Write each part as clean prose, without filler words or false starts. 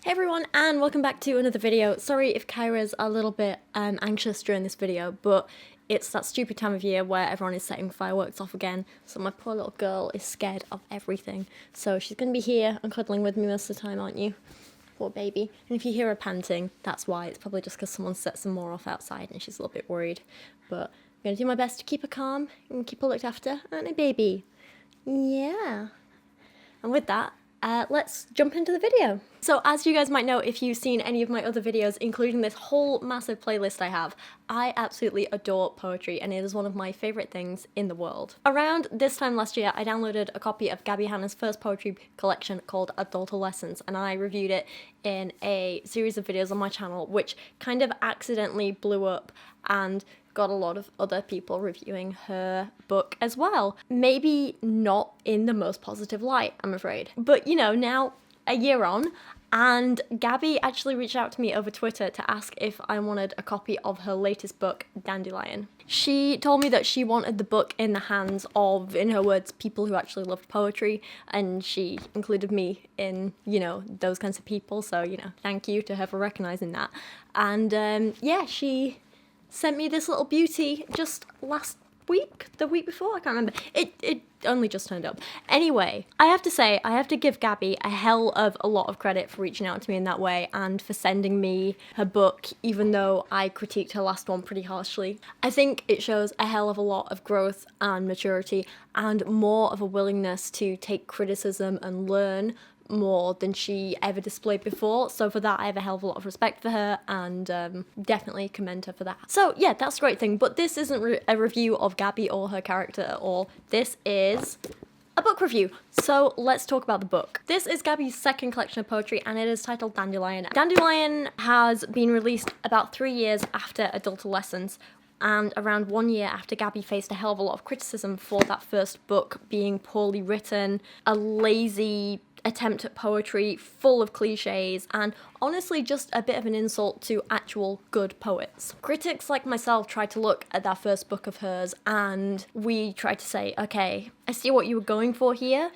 Hey everyone, and welcome back to another video. Sorry if Kyra's a little bit anxious during this video, but it's that stupid time of year where everyone is setting fireworks off again, so my poor little girl is scared of everything. So she's going to be here and cuddling with me most of the time, aren't you? Poor baby. And if you hear her panting, that's why. It's probably just because someone set some more off outside and she's a little bit worried. But I'm going to do my best to keep her calm and keep her looked after, aren't I, baby? Yeah. And with that, let's jump into the video. So as you guys might know, if you've seen any of my other videos, including this whole massive playlist I have, I absolutely adore poetry and it is one of my favourite things in the world. Around this time last year, I downloaded a copy of Gabbie Hanna's first poetry collection called Adultolescence, and I reviewed it in a series of videos on my channel, which kind of accidentally blew up and got a lot of other people reviewing her book as well. Maybe not in the most positive light, I'm afraid. But you know, now a year on, and Gabbie actually reached out to me over Twitter to ask if I wanted a copy of her latest book, Dandelion. She told me that she wanted the book in the hands of, in her words, people who actually loved poetry, and she included me in, you know, those kinds of people, so, you know, thank you to her for recognising that. And yeah, she sent me this little beauty just last week, the week before, I can't remember. It only just turned up. Anyway, I have to say, I have to give Gabbie a hell of a lot of credit for reaching out to me in that way and for sending me her book, even though I critiqued her last one pretty harshly. I think it shows a hell of a lot of growth and maturity and more of a willingness to take criticism and learn more than she ever displayed before, so for that I have a hell of a lot of respect for her and definitely commend her for that. So yeah, that's a great thing, but this isn't a review of Gabbie or her character at all. This is a book review, so let's talk about the book. This is Gabbie's second collection of poetry and it is titled Dandelion. Dandelion has been released about 3 years after Adultolescence, and around 1 year after Gabbie faced a hell of a lot of criticism for that first book being poorly written, a lazy attempt at poetry full of cliches, and honestly just a bit of an insult to actual good poets. Critics like myself tried to look at that first book of hers and we tried to say, okay, I see what you were going for here,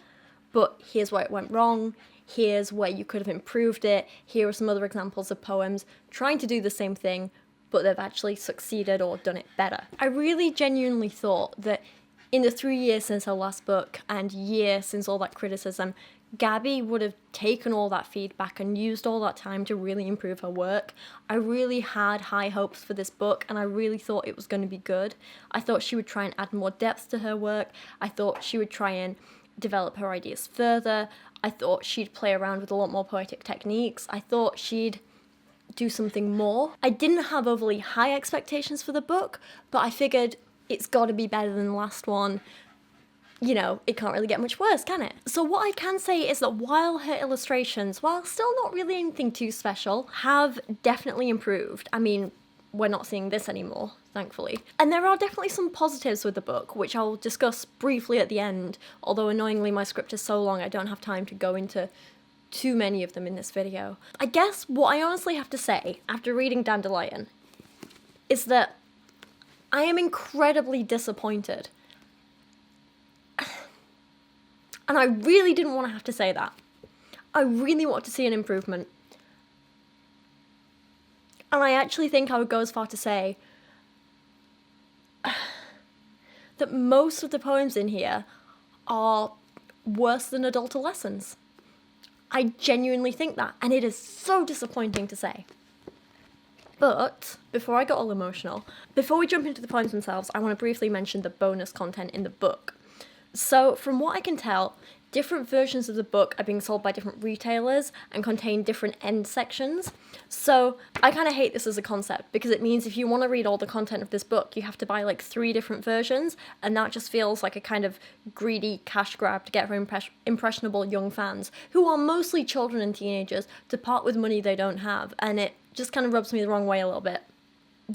but here's where it went wrong, here's where you could have improved it, here are some other examples of poems trying to do the same thing, but they've actually succeeded or done it better. I really genuinely thought that in the 3 years since her last book and year since all that criticism, Gabbie would have taken all that feedback and used all that time to really improve her work. I really had high hopes for this book and I really thought it was going to be good. I thought she would try and add more depth to her work. I thought she would try and develop her ideas further. I thought she'd play around with a lot more poetic techniques. I thought she'd do something more. I didn't have overly high expectations for the book, but I figured it's got to be better than the last one. You know, it can't really get much worse, can it? So what I can say is that while her illustrations, while still not really anything too special, have definitely improved. I mean, we're not seeing this anymore, thankfully. And there are definitely some positives with the book, which I'll discuss briefly at the end, although annoyingly my script is so long I don't have time to go into too many of them in this video. I guess what I honestly have to say after reading Dandelion is that I am incredibly disappointed. And I really didn't want to have to say that. I really want to see an improvement. And I actually think I would go as far to say that most of the poems in here are worse than Adultolescence. I genuinely think that, and it is so disappointing to say. But, before I got all emotional, before we jump into the poems themselves, I want to briefly mention the bonus content in the book. So, from what I can tell, different versions of the book are being sold by different retailers and contain different end sections. So, I kind of hate this as a concept, because it means if you want to read all the content of this book, you have to buy like 3 different versions, and that just feels like a kind of greedy cash grab to get her impressionable young fans, who are mostly children and teenagers, to part with money they don't have, and it just kind of rubs me the wrong way a little bit.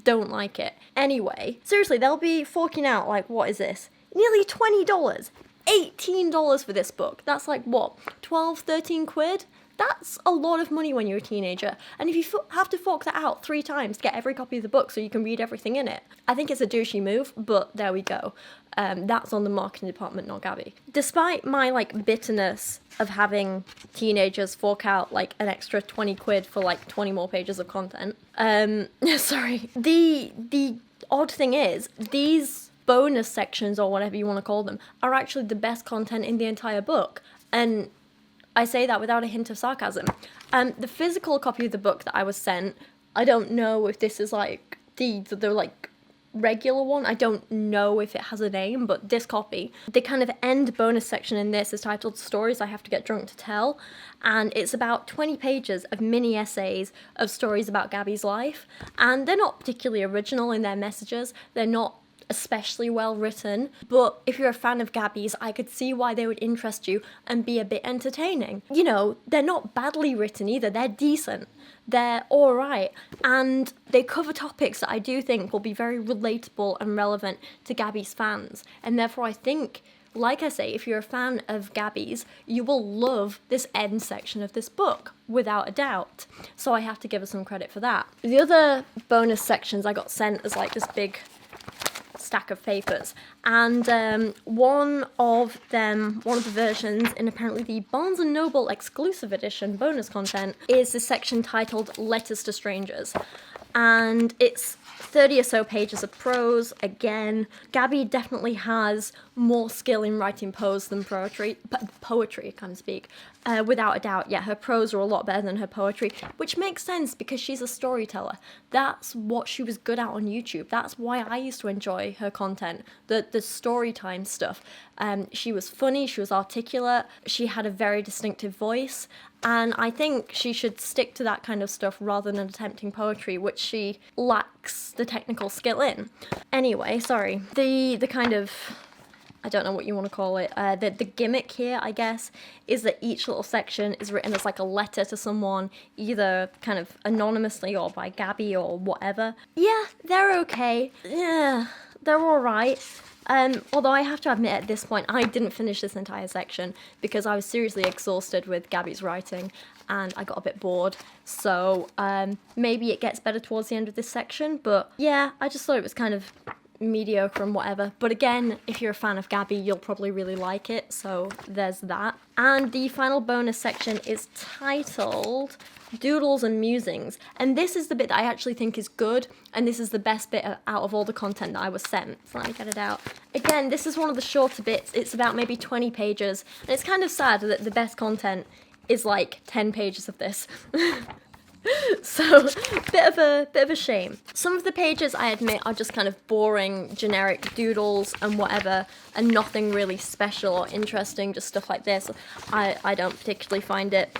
Don't like it. Anyway, seriously, they'll be forking out, like, what is this? Nearly $20, $18 for this book. That's like, what, 12, 13 quid? that's a lot of money when you're a teenager. And if you have to fork that out 3 times to get every copy of the book so you can read everything in it, I think it's a douchey move, but there we go. That's on the marketing department, not Gabbie. Despite my, like, bitterness of having teenagers fork out, like, an extra 20 quid for, like, 20 more pages of content, sorry, the odd thing is, these bonus sections, or whatever you want to call them, are actually the best content in the entire book. And I say that without a hint of sarcasm. The physical copy of the book that I was sent, I don't know if this is, like, the like, regular one. I don't know if it has a name, but this copy, the kind of end bonus section in this is titled Stories I Have to Get Drunk to Tell, and it's about 20 pages of mini essays of stories about Gabbie's life, and they're not particularly original in their messages, they're not especially well written, but if you're a fan of Gabbie's, I could see why they would interest you and be a bit entertaining. You know, they're not badly written either, they're decent. They're alright, and they cover topics that I do think will be very relatable and relevant to Gabbie's fans, and therefore I think, like I say, if you're a fan of Gabbie's, you will love this end section of this book, without a doubt, so I have to give her some credit for that. The other bonus sections I got sent as, like, this big stack of papers, and one of the versions in apparently the Barnes & Noble exclusive edition bonus content is the section titled Letters to Strangers, and it's 30 or so pages of prose. Again, Gabbie definitely has more skill in writing prose than poetry, I can't speak, without a doubt. Yeah, her prose are a lot better than her poetry, which makes sense because she's a storyteller. That's what she was good at on YouTube. That's why I used to enjoy her content, the story time stuff. She was funny, she was articulate, she had a very distinctive voice, and I think she should stick to that kind of stuff rather than attempting poetry, which she lacks the technical skill in. Anyway, sorry. The kind of, I don't know what you want to call it, the gimmick here, I guess, is that each little section is written as like a letter to someone, either kind of anonymously or by Gabbie or whatever. Yeah, they're okay. Yeah, they're alright. Although I have to admit at this point, I didn't finish this entire section because I was seriously exhausted with Gabbie's writing and I got a bit bored. So maybe it gets better towards the end of this section, but yeah, I just thought it was kind of mediocre and whatever. But again, if you're a fan of Gabbie, you'll probably really like it, so there's that. And the final bonus section is titled Doodles and Musings, and this is the bit that I actually think is good, and this is the best bit out of all the content that I was sent. So let me get it out. Again, this is one of the shorter bits. It's about maybe 20 pages, and it's kind of sad that the best content is like 10 pages of this. So, bit of a shame. Some of the pages, I admit, are just kind of boring, generic doodles and whatever, and nothing really special or interesting, just stuff like this. I don't particularly find it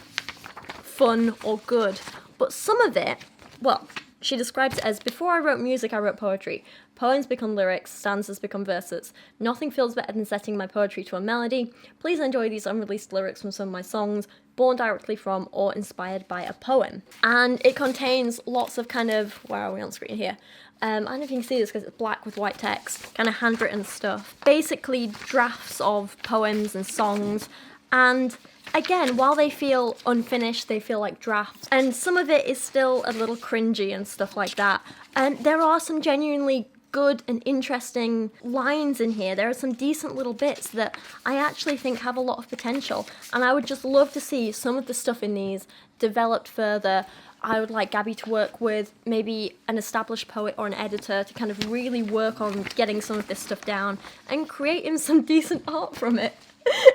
fun or good. But some of it, well, she describes it as, before I wrote music, I wrote poetry. Poems become lyrics, stanzas become verses. Nothing feels better than setting my poetry to a melody. Please enjoy these unreleased lyrics from some of my songs, born directly from or inspired by a poem. And it contains lots of kind of, where are we on screen here? I don't know if you can see this because it's black with white text, kind of handwritten stuff. Basically drafts of poems and songs, and again, while they feel unfinished, they feel like drafts, and some of it is still a little cringy and stuff like that. And there are some genuinely good and interesting lines in here. There are some decent little bits that I actually think have a lot of potential, and I would just love to see some of the stuff in these developed further. I would like Gabbie to work with maybe an established poet or an editor to kind of really work on getting some of this stuff down and creating some decent art from it.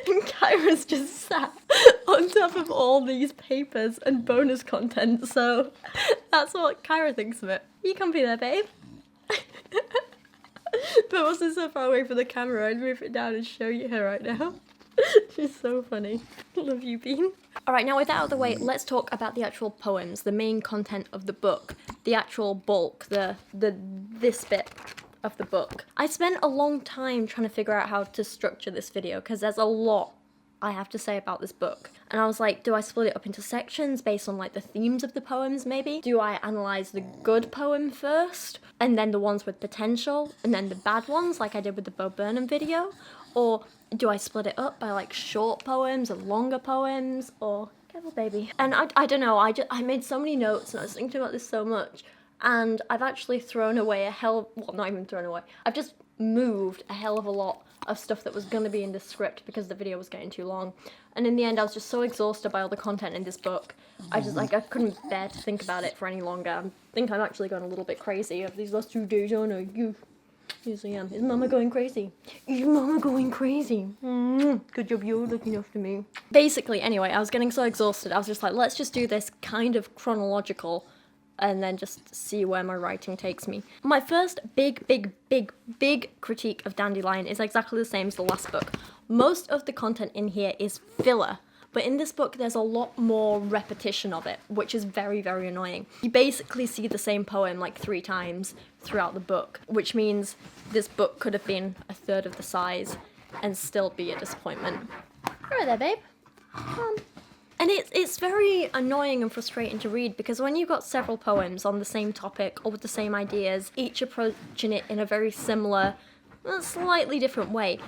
And Kyra's just sat on top of all these papers and bonus content, so that's what Kyra thinks of it. You can be there, babe. But also so far away from the camera, I'd move it down and show you her right now. She's so funny. Love you, Bean. Alright, now with that out of the way, let's talk about the actual poems, the main content of the book, the actual bulk, this bit of the book. I spent a long time trying to figure out how to structure this video because there's a lot I have to say about this book. And I was like, do I split it up into sections based on like the themes of the poems maybe? Do I analyse the good poem first, and then the ones with potential, and then the bad ones like I did with the Bo Burnham video? Or do I split it up by like short poems and longer poems? Or, Pebble baby. And I don't know, I made so many notes and I was thinking about this so much, and I've actually thrown away well, not even thrown away, I've just moved a hell of a lot of stuff that was going to be in this script because the video was getting too long. And in the end, I was just so exhausted by all the content in this book. I couldn't bear to think about it for any longer. I think I'm actually going a little bit crazy over these last 2 days, aren't I? Yes, I am. Is Mama going crazy? Is Mama going crazy? Good job, you're looking after me. Basically, anyway, I was getting so exhausted, I was just like, let's just do this kind of chronological and then just see where my writing takes me. My first big critique of Dandelion is exactly the same as the last book. Most of the content in here is filler, but in this book there's a lot more repetition of it, which is very annoying. You basically see the same poem like 3 times throughout the book, which means this book could have been a third of the size and still be a disappointment. Right there, babe. Come. And it's very annoying and frustrating to read because when you've got several poems on the same topic or with the same ideas, each approaching it in a very similar, slightly different way,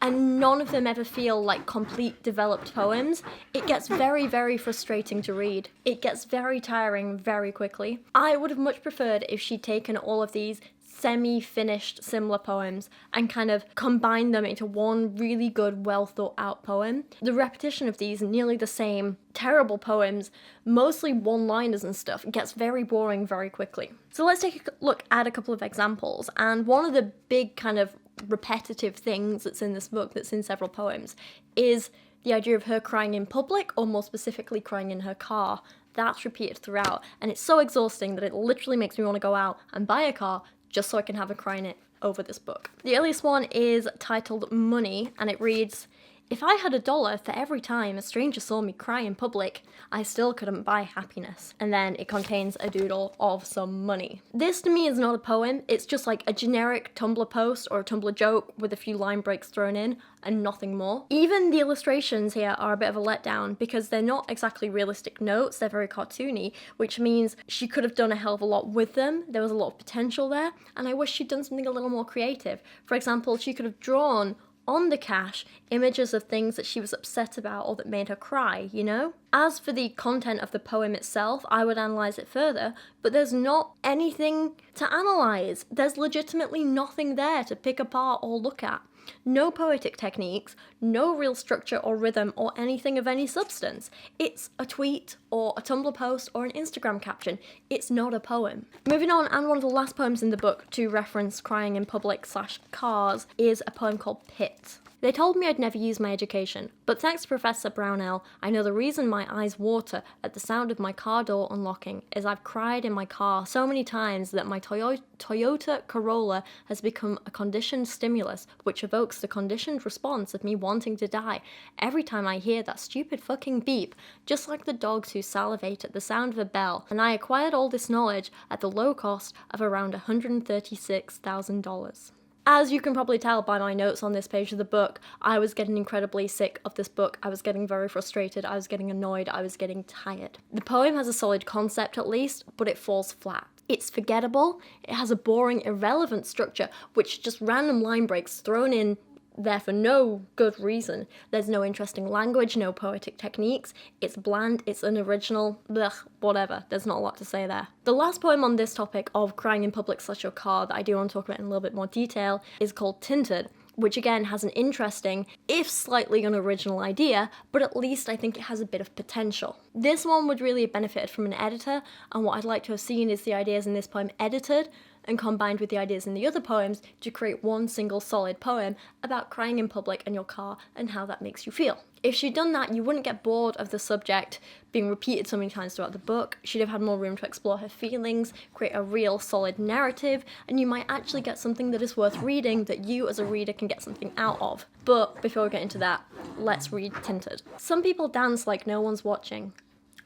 and none of them ever feel like complete developed poems, it gets very frustrating to read. It gets very tiring very quickly. I would have much preferred if she'd taken all of these semi-finished similar poems and kind of combined them into one really good, well thought out poem. The repetition of these nearly the same terrible poems, mostly one-liners and stuff, gets very boring very quickly. So let's take a look at a couple of examples, and one of the big kind of repetitive things that's in this book, that's in several poems, is the idea of her crying in public, or more specifically crying in her car. That's repeated throughout, and it's so exhausting that it literally makes me want to go out and buy a car just so I can have a cry in it over this book. The earliest one is titled Money, and it reads, "If I had $1 for every time a stranger saw me cry in public, I still couldn't buy happiness." And then it contains a doodle of some money. This to me is not a poem, it's just like a generic Tumblr post or a Tumblr joke with a few line breaks thrown in and nothing more. Even the illustrations here are a bit of a letdown because they're not exactly realistic notes, they're very cartoony, which means she could have done a hell of a lot with them. There was a lot of potential there, and I wish she'd done something a little more creative. For example, she could have drawn on the cash images of things that she was upset about or that made her cry, you know? As for the content of the poem itself, I would analyse it further, but there's not anything to analyse. There's legitimately nothing there to pick apart or look at. No poetic techniques, no real structure or rhythm or anything of any substance. It's a tweet or a Tumblr post or an Instagram caption. It's not a poem. Moving on, and one of the last poems in the book to reference crying in public / cars is a poem called Pit. They told me I'd never use my education, but thanks to Professor Brownell, I know the reason my eyes water at the sound of my car door unlocking is I've cried in my car so many times that my Toyota Corolla has become a conditioned stimulus, which evokes the conditioned response of me wanting to die every time I hear that stupid fucking beep, just like the dogs who salivate at the sound of a bell, and I acquired all this knowledge at the low cost of around $136,000. As you can probably tell by my notes on this page of the book, I was getting incredibly sick of this book. I was getting very frustrated, I was getting annoyed, I was getting tired. The poem has a solid concept at least, but it falls flat. It's forgettable, it has a boring, irrelevant structure, which just random line breaks thrown in there for no good reason. There's no interesting language, no poetic techniques, it's bland, it's unoriginal, blech, whatever, there's not a lot to say there. The last poem on this topic of crying in public / your car that I do want to talk about in a little bit more detail is called Tinted, which again has an interesting, if slightly unoriginal idea, but at least I think it has a bit of potential. This one would really have benefited from an editor, and what I'd like to have seen is the ideas in this poem edited and combined with the ideas in the other poems to create one single solid poem about crying in public and your car and how that makes you feel. If she'd done that, you wouldn't get bored of the subject being repeated so many times throughout the book. She'd have had more room to explore her feelings, create a real solid narrative, and you might actually get something that is worth reading that you as a reader can get something out of. But before we get into that, let's read Tinted. Some people dance like no one's watching.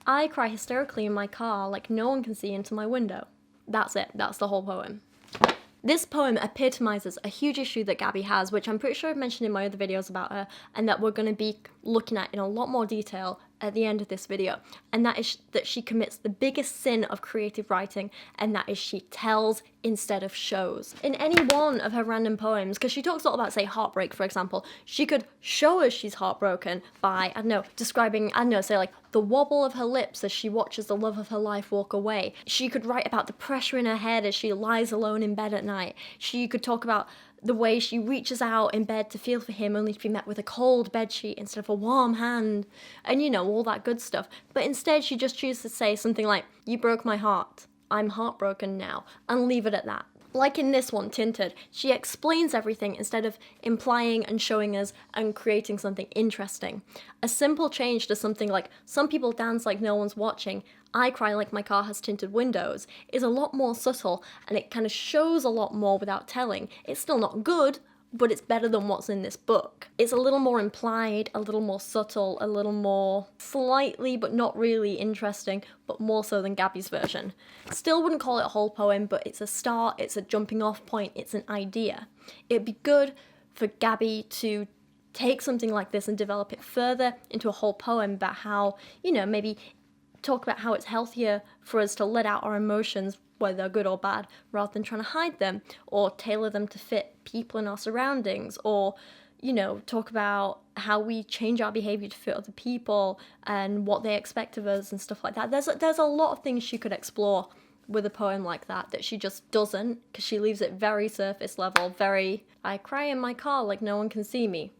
I cry hysterically in my car like no one can see into my window. That's it, that's the whole poem. This poem epitomizes a huge issue that Gabbie has, which I'm pretty sure I've mentioned in my other videos about her, and that we're going to be looking at in a lot more detail at the end of this video, and that is that she commits the biggest sin of creative writing, and that is she tells instead of shows. In any one of her random poems, because she talks a lot about, say, heartbreak, for example, she could show us she's heartbroken by, I don't know, describing, I don't know, say like the wobble of her lips as she watches the love of her life walk away. She could write about the pressure in her head as she lies alone in bed at night. She could talk about the way she reaches out in bed to feel for him only to be met with a cold bedsheet instead of a warm hand, and you know, all that good stuff. But instead she just chooses to say something like, "You broke my heart, I'm heartbroken now," and leave it at that. Like in this one, Tinted, she explains everything instead of implying and showing us and creating something interesting. A simple change to something like, "Some people dance like no one's watching, I cry like my car has tinted windows," is a lot more subtle, and it kind of shows a lot more without telling. It's still not good, but it's better than what's in this book. It's a little more implied, a little more subtle, a little more slightly but not really interesting, but more so than Gabbie's version. Still wouldn't call it a whole poem, but it's a start, it's a jumping off point, it's an idea. It'd be good for Gabbie to take something like this and develop it further into a whole poem about how, you know, maybe talk about how it's healthier for us to let out our emotions, whether they're good or bad, rather than trying to hide them, or tailor them to fit people in our surroundings, or, you know, talk about how we change our behaviour to fit other people and what they expect of us and stuff like that. There's a lot of things she could explore with a poem like that she just doesn't, because she leaves it very surface level, very, "I cry in my car like no one can see me."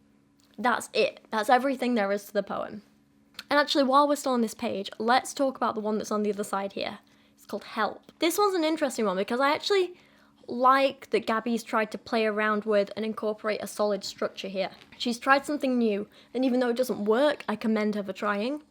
That's it. That's everything there is to the poem. And actually, while we're still on this page, let's talk about the one that's on the other side here. It's called Help. This one's an interesting one because I actually like that Gabbie's tried to play around with and incorporate a solid structure here. She's tried something new, and even though it doesn't work, I commend her for trying.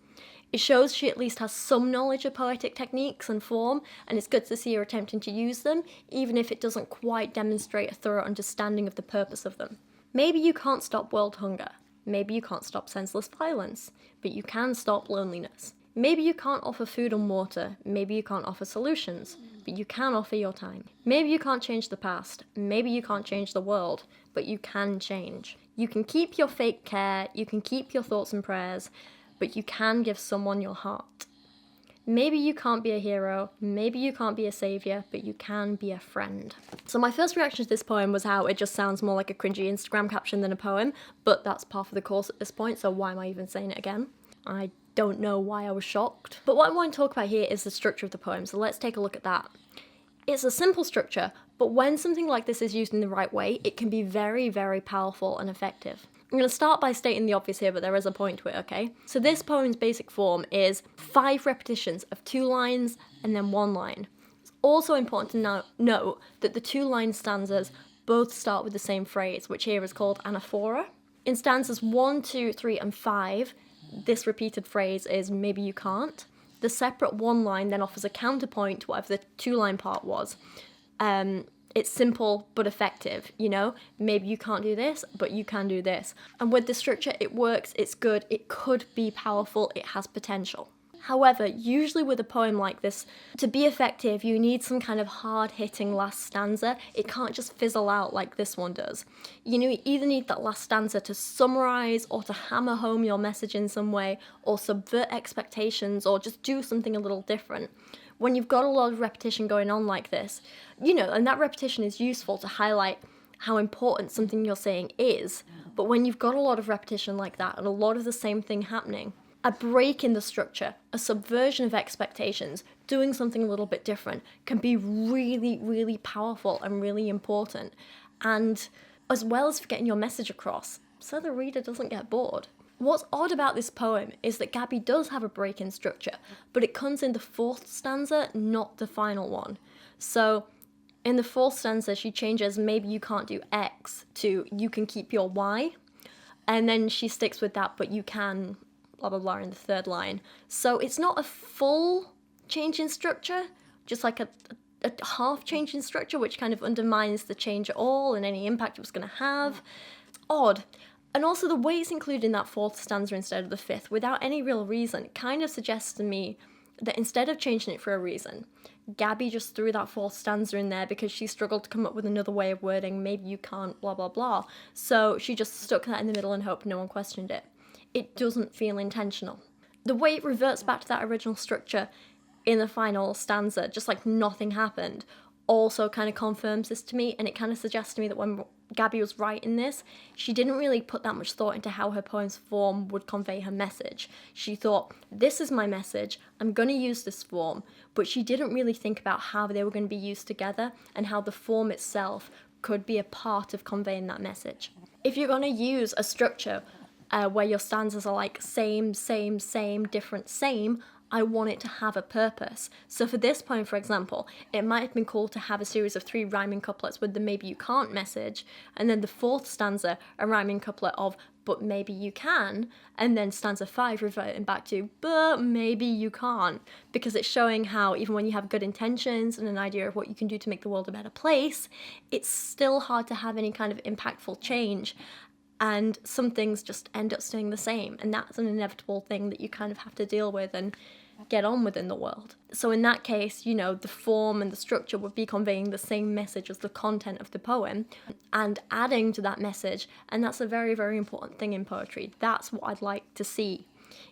It shows she at least has some knowledge of poetic techniques and form, and it's good to see her attempting to use them, even if it doesn't quite demonstrate a thorough understanding of the purpose of them. Maybe you can't stop world hunger. Maybe you can't stop senseless violence, but you can stop loneliness. Maybe you can't offer food and water, maybe you can't offer solutions, but you can offer your time. Maybe you can't change the past, maybe you can't change the world, but you can change. You can keep your fake care, you can keep your thoughts and prayers, but you can give someone your heart. Maybe you can't be a hero, maybe you can't be a saviour, but you can be a friend. So my first reaction to this poem was how it just sounds more like a cringy Instagram caption than a poem, but that's par for the course at this point, so why am I even saying it again? I don't know why I was shocked. But what I want to talk about here is the structure of the poem, so let's take a look at that. It's a simple structure, but when something like this is used in the right way, it can be very, very powerful and effective. I'm going to start by stating the obvious here, but there is a point to it, okay? So this poem's basic form is 5 repetitions of 2 lines and then 1 line. It's also important to note that the 2-line stanzas both start with the same phrase, which here is called anaphora. In stanzas 1, 2, 3, and 5, this repeated phrase is "maybe you can't." The separate 1 line then offers a counterpoint to whatever the 2-line part was. It's simple but effective, you know? Maybe you can't do this, but you can do this. And with the structure, it works, it's good, it could be powerful, it has potential. However, usually with a poem like this, to be effective, you need some kind of hard-hitting last stanza. It can't just fizzle out like this one does. You either need that last stanza to summarise or to hammer home your message in some way, or subvert expectations, or just do something a little different. When you've got a lot of repetition going on like this, and that repetition is useful to highlight how important something you're saying is, but when you've got a lot of repetition like that and a lot of the same thing happening, a break in the structure, a subversion of expectations, doing something a little bit different can be really, really powerful and really important. And as well as getting your message across, so the reader doesn't get bored. What's odd about this poem is that Gabbie does have a break in structure, but it comes in the 4th stanza, not the final one. So in the 4th stanza, she changes "maybe you can't do X" to "you can keep your Y." And then she sticks with that, "but you can blah blah blah" in the 3rd line. So it's not a full change in structure, just like a half change in structure, which kind of undermines the change at all and any impact it was going to have. It's odd. And also the way it's included in that 4th stanza instead of the 5th, without any real reason, kind of suggests to me that instead of changing it for a reason, Gabbie just threw that 4th stanza in there because she struggled to come up with another way of wording "maybe you can't blah blah blah." So she just stuck that in the middle and hoped no one questioned it. It doesn't feel intentional. The way it reverts back to that original structure in the final stanza, just like nothing happened, also kind of confirms this to me, and it kind of suggests to me that when Gabbie was writing this, she didn't really put that much thought into how her poem's form would convey her message. She thought, this is my message, I'm going to use this form, but she didn't really think about how they were going to be used together and how the form itself could be a part of conveying that message. If you're going to use a structure where your stanzas are like same, same, same, different, same, I want it to have a purpose. So for this poem, for example, it might have been cool to have a series of 3 rhyming couplets with the maybe you can't message, and then the 4th stanza, a rhyming couplet of but maybe you can, and then stanza 5 reverting back to but maybe you can't, because it's showing how even when you have good intentions and an idea of what you can do to make the world a better place, it's still hard to have any kind of impactful change. And some things just end up staying the same, and that's an inevitable thing that you kind of have to deal with and get on with in the world. So in that case, you know, the form and the structure would be conveying the same message as the content of the poem and adding to that message, and that's a very, very important thing in poetry. That's what I'd like to see.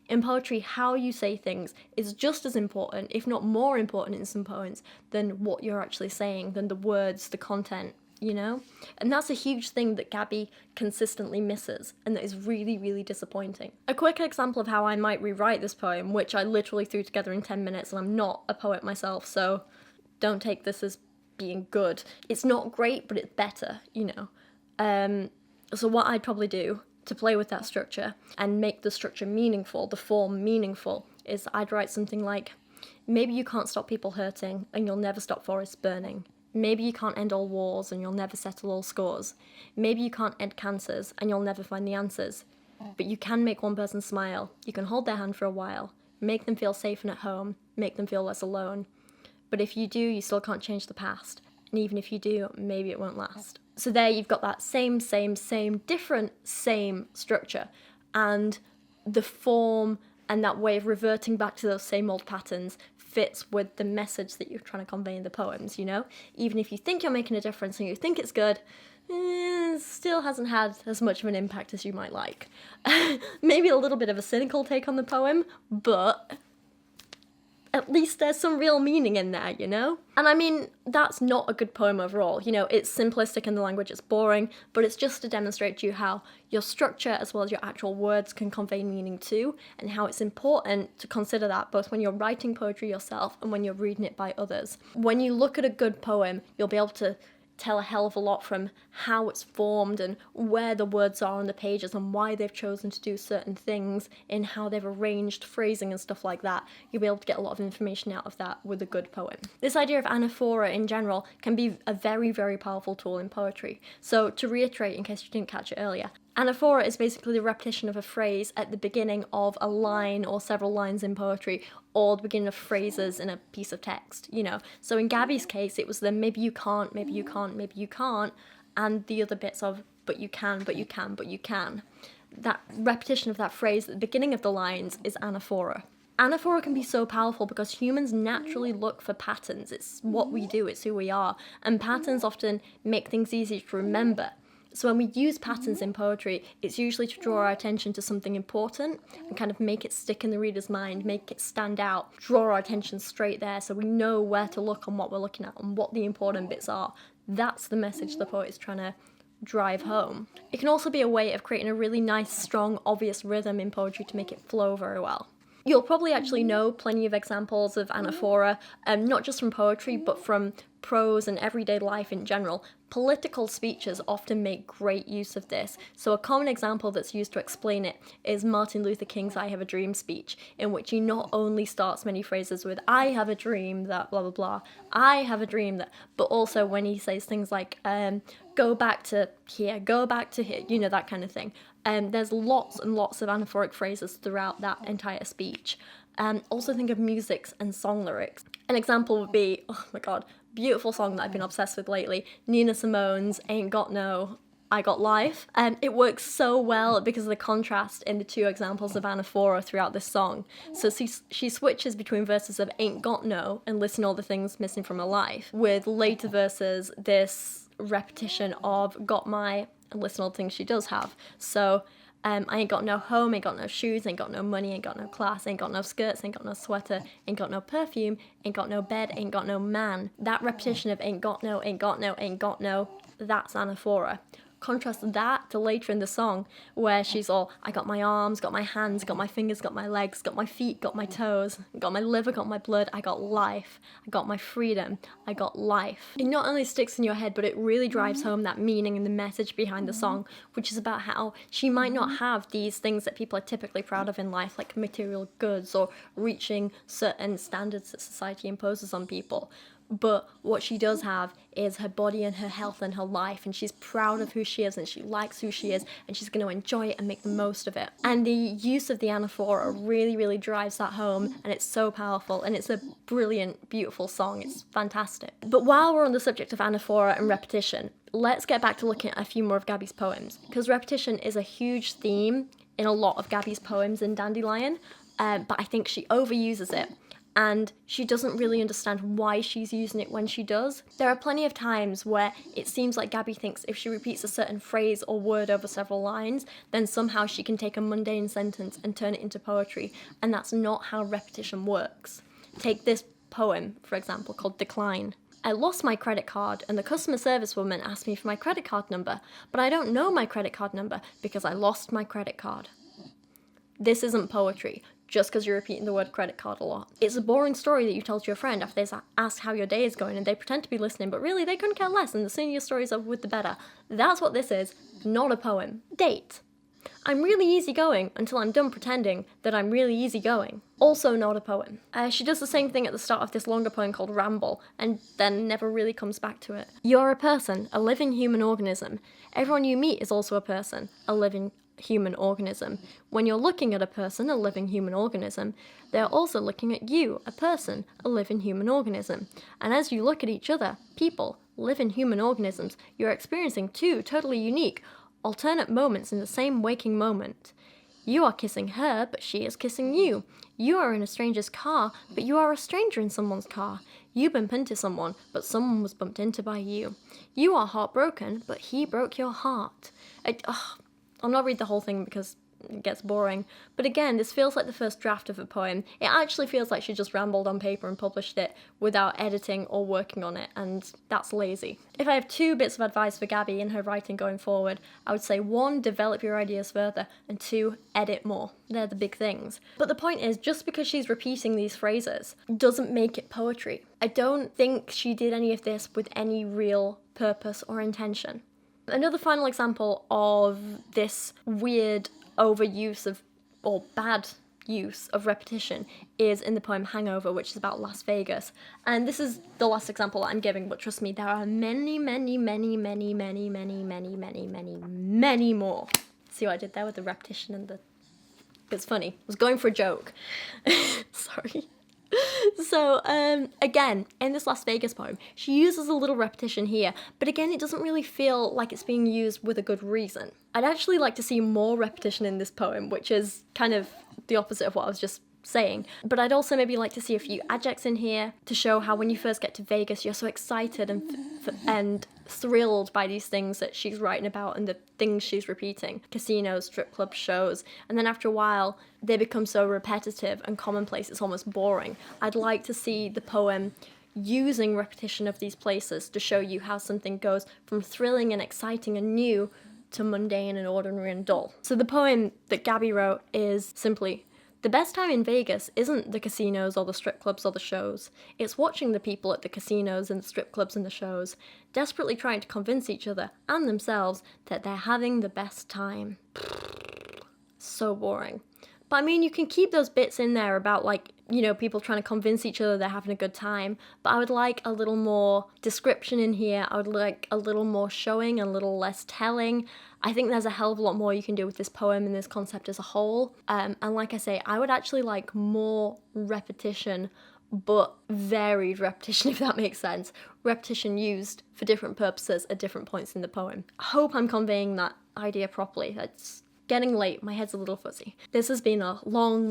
In poetry, how you say things is just as important, if not more important in some poems, than what you're actually saying, than the words, the content, you know? And that's a huge thing that Gabbie consistently misses, and that is really, really disappointing. A quick example of how I might rewrite this poem, which I literally threw together in 10 minutes, and I'm not a poet myself, so don't take this as being good. It's not great, but it's better, you know? So what I'd probably do to play with that structure and make the structure meaningful, the form meaningful, is I'd write something like, maybe you can't stop people hurting, and you'll never stop forests burning. Maybe you can't end all wars and you'll never settle all scores. Maybe you can't end cancers and you'll never find the answers. But you can make one person smile. You can hold their hand for a while. Make them feel safe and at home. Make them feel less alone. But if you do, you still can't change the past. And even if you do, maybe it won't last. So there you've got that same, different, same structure. And the form and that way of reverting back to those same old patterns fits with the message that you're trying to convey in the poems, you know? Even if you think you're making a difference and you think it's good, it still hasn't had as much of an impact as you might like. Maybe a little bit of a cynical take on the poem, but at least there's some real meaning in there, you know? And I mean, that's not a good poem overall. You know, it's simplistic in the language, it's boring, but it's just to demonstrate to you how your structure as well as your actual words can convey meaning too, and how it's important to consider that both when you're writing poetry yourself and when you're reading it by others. When you look at a good poem, you'll be able to tell a hell of a lot from how it's formed and where the words are on the pages and why they've chosen to do certain things in how they've arranged phrasing and stuff like that. You'll be able to get a lot of information out of that with a good poem. This idea of anaphora in general can be a very, very powerful tool in poetry. So to reiterate, in case you didn't catch it earlier, anaphora is basically the repetition of a phrase at the beginning of a line or several lines in poetry, or the beginning of phrases in a piece of text, you know. So in Gabbie's case, it was the maybe you can't, maybe you can't, maybe you can't, and the other bits of but you can, but you can, but you can. That repetition of that phrase at the beginning of the lines is anaphora. Anaphora can be so powerful because humans naturally look for patterns. It's what we do, it's who we are, and patterns often make things easy to remember. So when we use patterns in poetry, it's usually to draw our attention to something important and kind of make it stick in the reader's mind, make it stand out, draw our attention straight there so we know where to look on what we're looking at and what the important bits are. That's the message the poet is trying to drive home. It can also be a way of creating a really nice, strong, obvious rhythm in poetry to make it flow very well. You'll probably actually know plenty of examples of anaphora, not just from poetry, but from prose and everyday life in general. Political speeches often make great use of this. So a common example that's used to explain it is Martin Luther King's I Have a Dream speech, in which he not only starts many phrases with I have a dream that blah blah blah, I have a dream that, but also when he says things like go back to here, go back to here, you know, that kind of thing. There's lots and lots of anaphoric phrases throughout that entire speech. Also think of music and song lyrics. An example would be, oh my god, beautiful song that I've been obsessed with lately, Nina Simone's Ain't Got No, I Got Life. It works so well because of the contrast in the two examples of anaphora throughout this song. So she switches between verses of Ain't Got No and Listen All the Things Missing from Her Life, with later verses this repetition of Got My and Listen All the Things She Does Have. So I ain't got no home, ain't got no shoes, ain't got no money, ain't got no class, ain't got no skirts, ain't got no sweater, ain't got no perfume, ain't got no bed, ain't got no man. That repetition of ain't got no, ain't got no, ain't got no, that's anaphora. Contrast that to later in the song where she's all, I got my arms, got my hands, got my fingers, got my legs, got my feet, got my toes, got my liver, got my blood, I got life, I got my freedom, I got life. It not only sticks in your head, but it really drives home that meaning and the message behind the song, which is about how she might not have these things that people are typically proud of in life, like material goods or reaching certain standards that society imposes on people. But what she does have is her body and her health and her life, and she's proud of who she is and she likes who she is, and she's going to enjoy it and make the most of it. And the use of the anaphora really, really drives that home, and it's so powerful, and it's a brilliant, beautiful song. It's fantastic. But while we're on the subject of anaphora and repetition, let's get back to looking at a few more of Gabbie's poems, because repetition is a huge theme in a lot of Gabbie's poems in Dandelion, but I think she overuses it. And she doesn't really understand why she's using it when she does. There are plenty of times where it seems like Gabbie thinks if she repeats a certain phrase or word over several lines, then somehow she can take a mundane sentence and turn it into poetry, and that's not how repetition works. Take this poem, for example, called Decline. I lost my credit card and the customer service woman asked me for my credit card number, but I don't know my credit card number because I lost my credit card. This isn't poetry, just because you're repeating the word credit card a lot. It's a boring story that you tell to your friend after they've asked how your day is going and they pretend to be listening, but really they couldn't care less, and the sooner your story's over with, the better. That's what this is, not a poem. Date. I'm really easygoing until I'm done pretending that I'm really easygoing. Also not a poem. She does the same thing at the start of this longer poem called Ramble, and then never really comes back to it. You're a person, a living human organism. Everyone you meet is also a person, a living human organism. When you're looking at a person, a living human organism, they're also looking at you, a person, a living human organism. And as you look at each other, people, living human organisms, you're experiencing two totally unique, alternate moments in the same waking moment. You are kissing her, but she is kissing you. You are in a stranger's car, but you are a stranger in someone's car. You bump into someone, but someone was bumped into by you. You are heartbroken, but he broke your heart. I'll not read the whole thing because it gets boring, but again, this feels like the first draft of a poem. It actually feels like she just rambled on paper and published it without editing or working on it, and that's lazy. If I have two bits of advice for Gabbie in her writing going forward, I would say 1, develop your ideas further, and 2, edit more. They're the big things. But the point is, just because she's repeating these phrases doesn't make it poetry. I don't think she did any of this with any real purpose or intention. Another final example of this weird overuse of, or bad use of repetition is in the poem Hangover, which is about Las Vegas. And this is the last example that I'm giving, but trust me, there are many more. See what I did there with the repetition and the... It's funny. I was going for a joke. Sorry. So, again, in this Las Vegas poem, she uses a little repetition here, but again, it doesn't really feel like it's being used with a good reason. I'd actually like to see more repetition in this poem, which is kind of the opposite of what I was just saying. But I'd also maybe like to see a few adjects in here to show how when you first get to Vegas, you're so excited and thrilled by these things that she's writing about and the things she's repeating. Casinos, strip clubs, shows. And then after a while, they become so repetitive and commonplace, it's almost boring. I'd like to see the poem using repetition of these places to show you how something goes from thrilling and exciting and new to mundane and ordinary and dull. So the poem that Gabbie wrote is simply, the best time in Vegas isn't the casinos or the strip clubs or the shows. It's watching the people at the casinos and the strip clubs and the shows, desperately trying to convince each other and themselves that they're having the best time. So boring. But I mean, you can keep those bits in there about, like, you know, people trying to convince each other they're having a good time, but I would like a little more description in here. I would like a little more showing, a little less telling. I think there's a hell of a lot more you can do with this poem and this concept as a whole. And like I say, I would actually like more repetition, but varied repetition, if that makes sense. Repetition used for different purposes at different points in the poem. I hope I'm conveying that idea properly. It's getting late, my head's a little fuzzy. This has been a long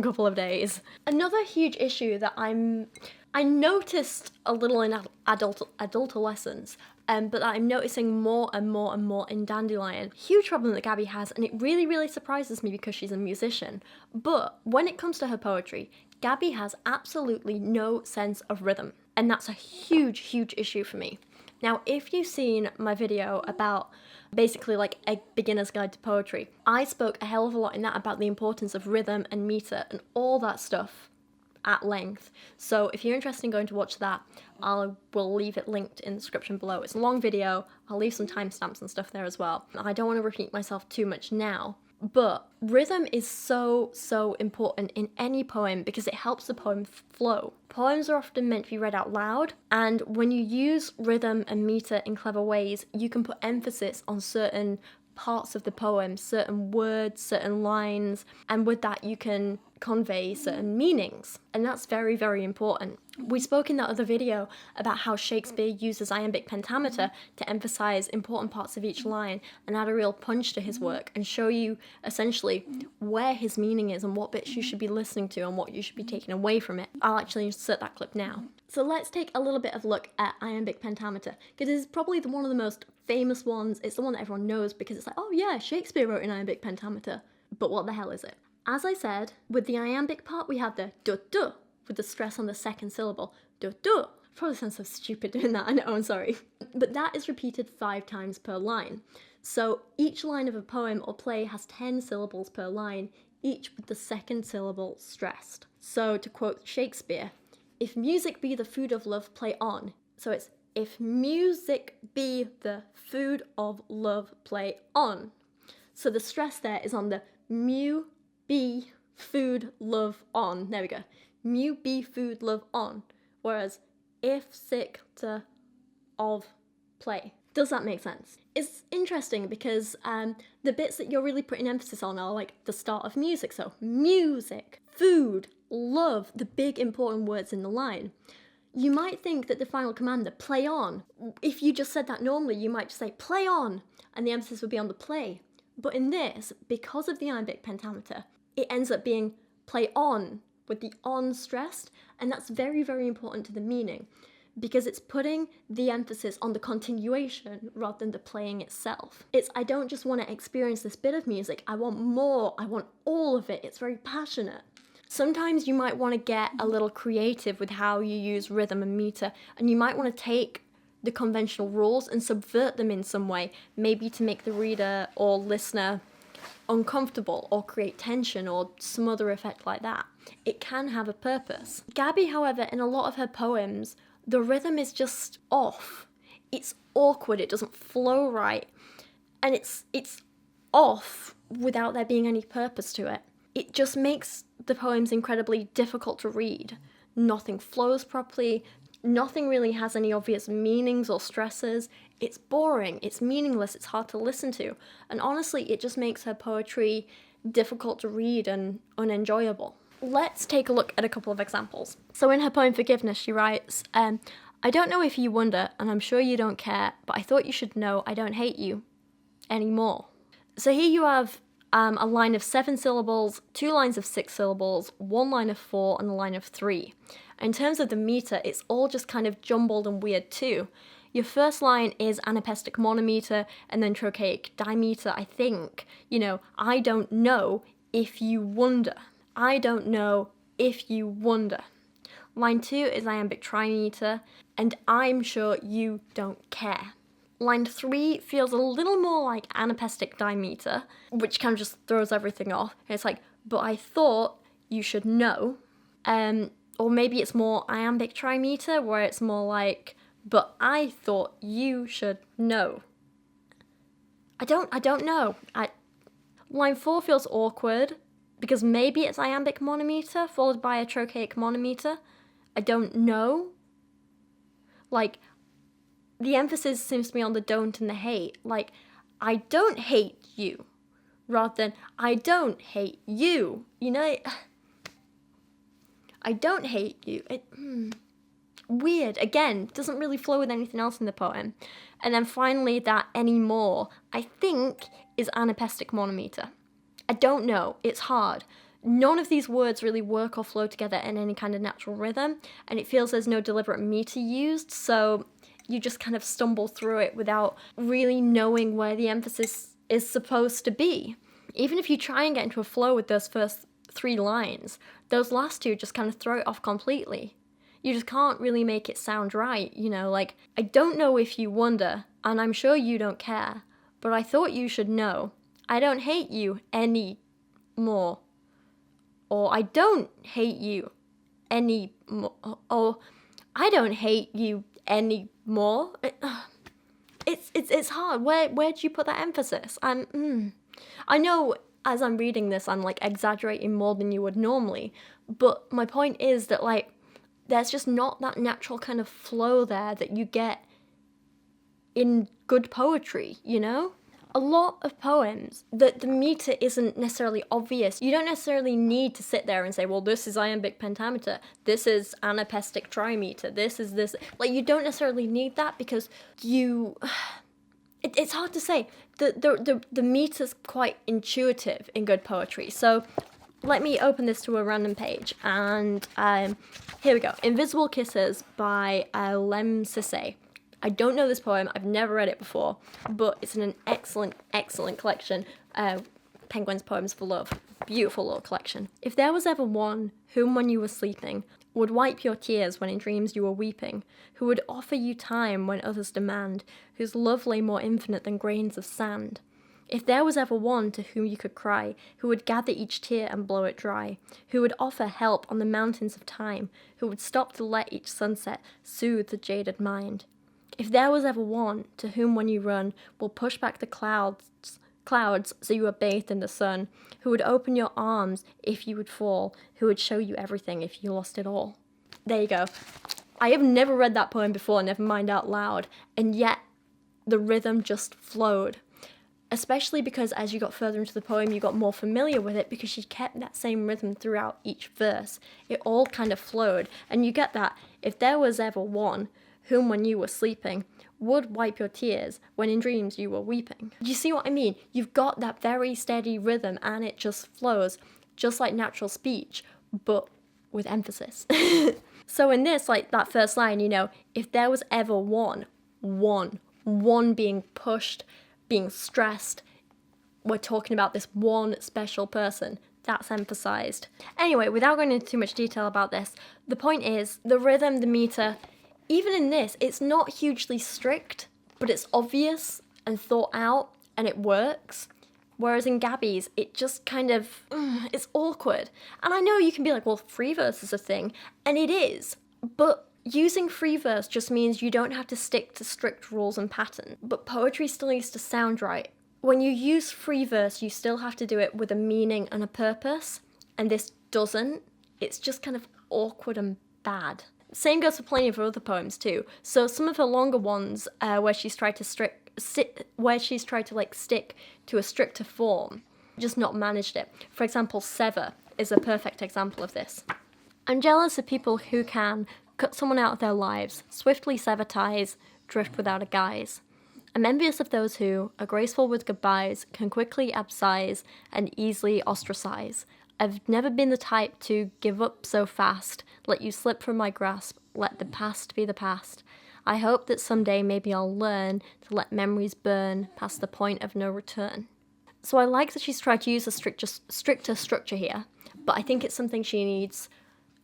couple of days. Another huge issue that I noticed a little in Adultolescence, but that I'm noticing more and more and more in Dandelion. Huge problem that Gabbie has, and it really, really surprises me because she's a musician. But when it comes to her poetry, Gabbie has absolutely no sense of rhythm, and that's a huge, huge issue for me. Now, if you've seen my video about basically like a beginner's guide to poetry, I spoke a hell of a lot in that about the importance of rhythm and meter and all that stuff at length. So if you're interested in going to watch that, will leave it linked in the description below. It's a long video. I'll leave some timestamps and stuff there as well. I don't want to repeat myself too much now, but rhythm is so, so important in any poem because it helps the poem flow. Poems are often meant to be read out loud, and when you use rhythm and meter in clever ways, you can put emphasis on certain parts of the poem, certain words, certain lines, and with that you can convey certain meanings, and that's very, very important. We spoke in that other video about how Shakespeare uses iambic pentameter to emphasize important parts of each line and add a real punch to his work and show you essentially where his meaning is and what bits you should be listening to and what you should be taking away from it. I'll actually insert that clip now. So let's take a little bit of a look at iambic pentameter, because it's probably one of the most famous ones. It's the one that everyone knows because it's like, oh yeah, Shakespeare wrote an iambic pentameter. But what the hell is it? As I said, with the iambic part, we have the du-du, with the stress on the second syllable. Du-du. Probably sounds so stupid doing that, I know, I'm sorry. But that is repeated 5 times per line. So each line of a poem or play has 10 syllables per line, each with the second syllable stressed. So to quote Shakespeare, if music be the food of love, play on. So it's, if music be the food of love, play on. So the stress there is on the mu, be, food, love, on. There we go. Mu, be, food, love, on. Whereas, if, sick, to, of, play. Does that make sense? It's interesting because the bits that you're really putting emphasis on are like the start of music. So, music, food, love, the big important words in the line. You might think that the final command, the play on, if you just said that normally, you might just say play on, and the emphasis would be on the play. But in this, because of the iambic pentameter, it ends up being play on with the on stressed, and that's very, very important to the meaning because it's putting the emphasis on the continuation rather than the playing itself. It's, I don't just want to experience this bit of music, I want more, I want all of it. It's very passionate. Sometimes you might want to get a little creative with how you use rhythm and meter, and you might want to take the conventional rules and subvert them in some way, maybe to make the reader or listener uncomfortable or create tension or some other effect like that. It can have a purpose. Gabbie, however, in a lot of her poems, the rhythm is just off. It's awkward, it doesn't flow right, and it's off without there being any purpose to it. It just makes the poems incredibly difficult to read. Nothing flows properly, nothing really has any obvious meanings or stresses. It's boring, it's meaningless, it's hard to listen to, and honestly, it just makes her poetry difficult to read and unenjoyable. Let's take a look at a couple of examples. So in her poem Forgiveness, she writes, I don't know if you wonder, and I'm sure you don't care, but I thought you should know I don't hate you anymore. So here you have a line of 7 syllables, 2 lines of 6 syllables, 1 line of 4, and a line of 3. In terms of the meter, it's all just kind of jumbled and weird too. Your first line is anapestic monometer and then trochaic dimeter, I think. You know, I don't know if you wonder. I don't know if you wonder. Line 2 is iambic trimeter, and I'm sure you don't care. Line 3 feels a little more like anapestic dimeter, which kind of just throws everything off. It's like, but I thought you should know. Or maybe it's more iambic trimeter, where it's more like, but I thought you should know. I don't know. Line 4 feels awkward, because maybe it's iambic monometer, followed by a trochaic monometer. I don't know. Like, the emphasis seems to be on the don't and the hate. Like, I don't hate you, rather than I don't hate you. You know, I don't hate you. Weird. Again, doesn't really flow with anything else in the poem. And then finally, that anymore, I think, is anapestic monometer. I don't know. It's hard. None of these words really work or flow together in any kind of natural rhythm, and it feels there's no deliberate meter used, so you just kind of stumble through it without really knowing where the emphasis is supposed to be. Even if you try and get into a flow with those first 3 lines, those last 2 just kind of throw it off completely. You just can't really make it sound right, you know, like, I don't know if you wonder, and I'm sure you don't care, but I thought you should know. I don't hate you any more. Or I don't hate you any more. Or I don't hate you any more. It's hard. Where do you put that emphasis? I know as I'm reading this, I'm like exaggerating more than you would normally, but my point is that like there's just not that natural kind of flow there that you get in good poetry, you know? A lot of poems, that the meter isn't necessarily obvious. You don't necessarily need to sit there and say, well, this is Ironbic Pentameter, this is anapestic trimeter, this is this. Like, you don't necessarily need that because you... It's hard to say. The meter's quite intuitive in good poetry. So let me open this to a random page. And here we go. Invisible Kisses by Lem Sisse. I don't know this poem, I've never read it before, but it's in an excellent, excellent collection, Penguin's Poems for Love. Beautiful little collection. If there was ever one whom when you were sleeping would wipe your tears when in dreams you were weeping, who would offer you time when others demand, whose love lay more infinite than grains of sand. If there was ever one to whom you could cry, who would gather each tear and blow it dry, who would offer help on the mountains of time, who would stop to let each sunset soothe the jaded mind. If there was ever one to whom when you run will push back the clouds so you are bathed in the sun, who would open your arms if you would fall, who would show you everything if you lost it all. There you go. I have never read that poem before, never mind out loud, and yet the rhythm just flowed. Especially because as you got further into the poem, you got more familiar with it because she kept that same rhythm throughout each verse. It all kind of flowed, and you get that, if there was ever one whom when you were sleeping would wipe your tears when in dreams you were weeping. Do you see what I mean? You've got that very steady rhythm and it just flows, just like natural speech, but with emphasis. So in this, like that first line, you know, if there was ever one being pushed, being stressed, we're talking about this one special person. That's emphasized. Anyway, without going into too much detail about this, the point is, the rhythm, the meter, even in this, it's not hugely strict, but it's obvious and thought out, and it works. Whereas in Gabbie's, it just kind of, it's awkward. And I know you can be like, well, free verse is a thing, and it is, but using free verse just means you don't have to stick to strict rules and patterns, but poetry still needs to sound right. When you use free verse, you still have to do it with a meaning and a purpose, and this doesn't. It's just kind of awkward and bad. Same goes for plenty of other poems too. So some of her longer ones, where she's tried to stick to a stricter form, just not managed it. For example, Sever is a perfect example of this. I'm jealous of people who can cut someone out of their lives, swiftly sever ties, drift without a guise. I'm envious of those who are graceful with goodbyes, can quickly abscise and easily ostracize. I've never been the type to give up so fast, let you slip from my grasp, let the past be the past. I hope that someday maybe I'll learn to let memories burn past the point of no return. So I like that she's tried to use a stricter structure here, but I think it's something she needs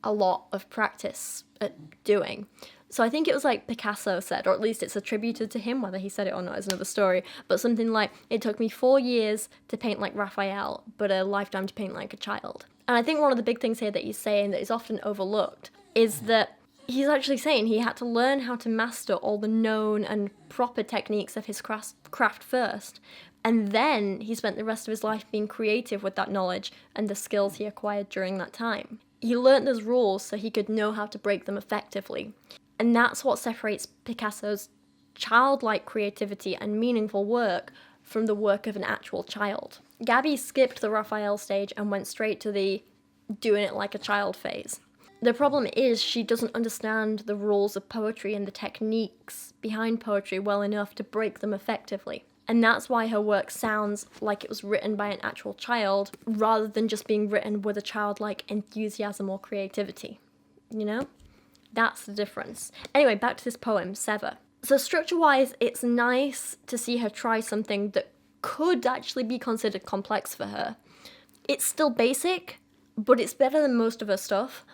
a lot of practice at doing. So I think it was like Picasso said, or at least it's attributed to him, whether he said it or not is another story, but something like, it took me 4 years to paint like Raphael, but a lifetime to paint like a child. And I think one of the big things here that he's saying that is often overlooked is that he's actually saying he had to learn how to master all the known and proper techniques of his craft first, and then he spent the rest of his life being creative with that knowledge and the skills he acquired during that time. He learnt those rules so he could know how to break them effectively. And that's what separates Picasso's childlike creativity and meaningful work from the work of an actual child. Gabbie skipped the Raphael stage and went straight to the doing it like a child phase. The problem is she doesn't understand the rules of poetry and the techniques behind poetry well enough to break them effectively. And that's why her work sounds like it was written by an actual child rather than just being written with a childlike enthusiasm or creativity. You know? That's the difference. Anyway, back to this poem, Sever. So structure-wise, it's nice to see her try something that could actually be considered complex for her. It's still basic, but it's better than most of her stuff,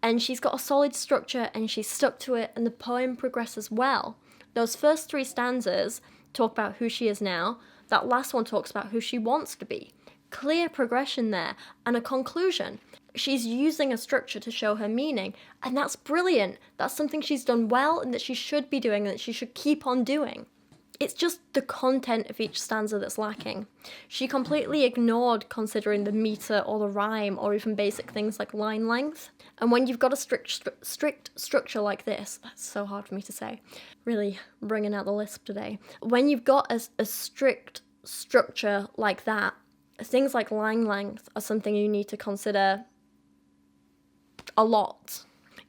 and she's got a solid structure and she's stuck to it, and the poem progresses well. Those first 3 stanzas talk about who she is now, that last one talks about who she wants to be. Clear progression there, and a conclusion. She's using a structure to show her meaning, and that's brilliant. That's something she's done well and that she should be doing and that she should keep on doing. It's just the content of each stanza that's lacking. She completely ignored considering the meter or the rhyme or even basic things like line length. And when you've got a strict structure like this, that's so hard for me to say, really bringing out the lisp today. When you've got a strict structure like that, things like line length are something you need to consider a lot.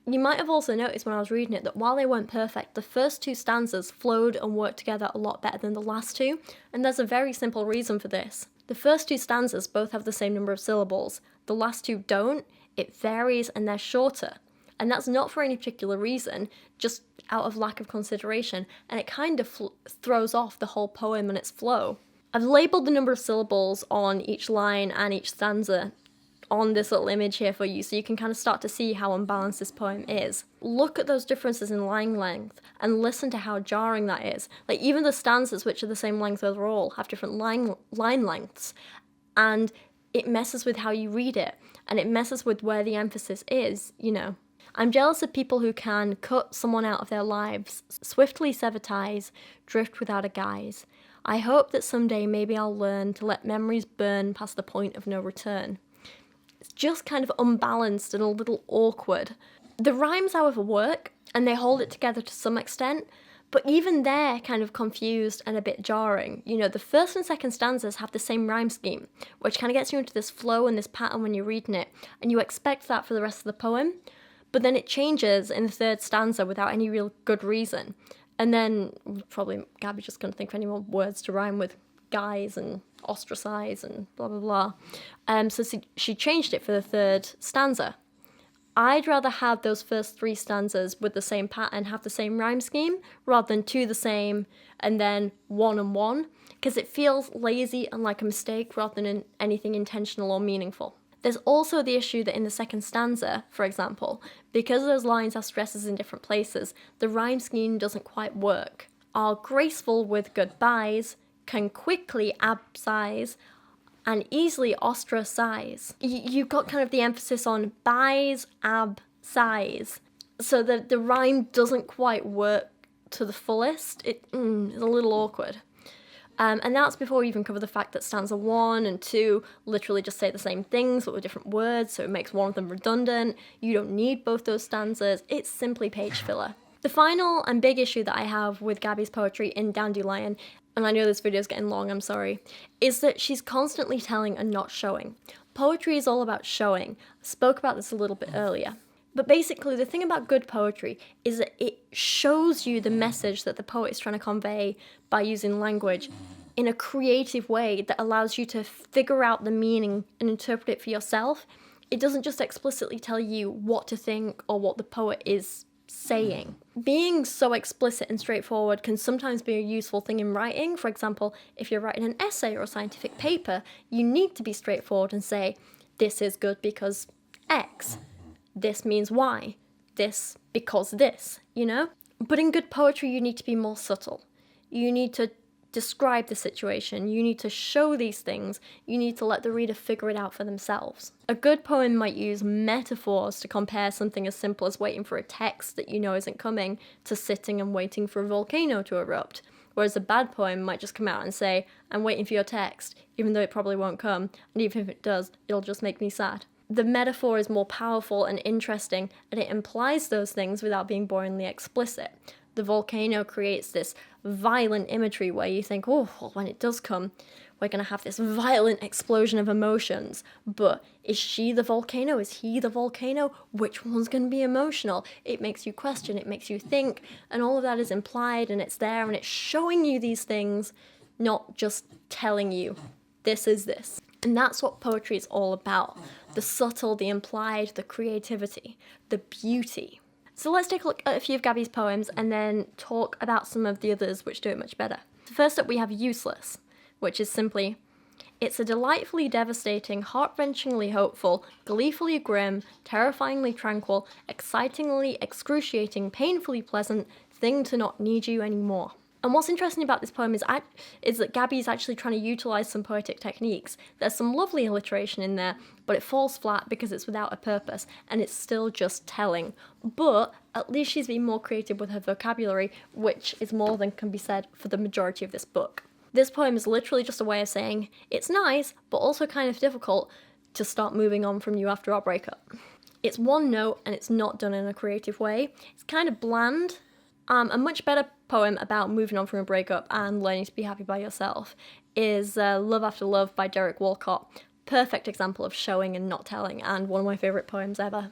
You might have also noticed when I was reading it that while they weren't perfect, the first 2 stanzas flowed and worked together a lot better than the last 2, and there's a very simple reason for this. The first 2 stanzas both have the same number of syllables. The last 2 don't. It varies and they're shorter. And that's not for any particular reason, just out of lack of consideration, and it kind of throws off the whole poem and its flow. I've labelled the number of syllables on each line and each stanza on this little image here for you, so you can kind of start to see how unbalanced this poem is. Look at those differences in line length and listen to how jarring that is. Like, even the stanzas, which are the same length overall, have different line lengths, and it messes with how you read it, and it messes with where the emphasis is, you know. I'm jealous of people who can cut someone out of their lives, swiftly sever ties, drift without a guise. I hope that someday maybe I'll learn to let memories burn past the point of no return. It's just kind of unbalanced and a little awkward. The rhymes, however, work, and they hold it together to some extent, but even they're kind of confused and a bit jarring. You know, the first and second stanzas have the same rhyme scheme, which kind of gets you into this flow and this pattern when you're reading it, and you expect that for the rest of the poem, but then it changes in the third stanza without any real good reason. And then, probably Gabbie's just going to think of any more words to rhyme with guys and ostracize and blah blah blah. So she changed it for the third stanza. I'd rather have those first 3 stanzas with the same pattern have the same rhyme scheme rather than 2 the same and then 1 and 1, because it feels lazy and like a mistake rather than anything intentional or meaningful. There's also the issue that in the second stanza, for example, because those lines have stresses in different places, the rhyme scheme doesn't quite work. Are graceful with goodbyes, can quickly abscise, and easily ostracize. You've got kind of the emphasis on buys, size, so that the rhyme doesn't quite work to the fullest. It's a little awkward. And that's before we even cover the fact that stanza 1 and 2 literally just say the same things but with different words, so it makes one of them redundant. You don't need both those stanzas. It's simply page filler. The final and big issue that I have with Gabbie's poetry in Dandelion, and I know this video is getting long, I'm sorry, is that she's constantly telling and not showing. Poetry is all about showing. I spoke about this a little bit earlier. But basically, the thing about good poetry is that it shows you the message that the poet is trying to convey by using language in a creative way that allows you to figure out the meaning and interpret it for yourself. It doesn't just explicitly tell you what to think or what the poet is saying. Being so explicit and straightforward can sometimes be a useful thing in writing. For example, if you're writing an essay or a scientific paper, you need to be straightforward and say, this is good because X. This means Y. This because this, you know? But in good poetry, you need to be more subtle. You need to describe the situation. You need to show these things. You need to let the reader figure it out for themselves. A good poem might use metaphors to compare something as simple as waiting for a text that you know isn't coming to sitting and waiting for a volcano to erupt. Whereas a bad poem might just come out and say, I'm waiting for your text, even though it probably won't come, and even if it does, it'll just make me sad. The metaphor is more powerful and interesting, and it implies those things without being boringly explicit. The volcano creates this violent imagery where you think, oh, well, when it does come, we're going to have this violent explosion of emotions. But is she the volcano? Is he the volcano? Which one's going to be emotional? It makes you question, it makes you think, and all of that is implied, and it's there, and it's showing you these things, not just telling you, this is this. And that's what poetry is all about. The subtle, the implied, the creativity, the beauty. So let's take a look at a few of Gabbie's poems and then talk about some of the others which do it much better. First up we have Useless, which is simply, it's a delightfully devastating, heart-wrenchingly hopeful, gleefully grim, terrifyingly tranquil, excitingly excruciating, painfully pleasant thing to not need you anymore. And what's interesting about this poem is that Gabbie's actually trying to utilise some poetic techniques. There's some lovely alliteration in there, but it falls flat because it's without a purpose, and it's still just telling. But at least she's been more creative with her vocabulary, which is more than can be said for the majority of this book. This poem is literally just a way of saying, it's nice, but also kind of difficult to start moving on from you after our breakup. It's one note, and it's not done in a creative way. It's kind of bland. A much better poem about moving on from a breakup and learning to be happy by yourself is Love After Love by Derek Walcott. Perfect example of showing and not telling, and one of my favourite poems ever.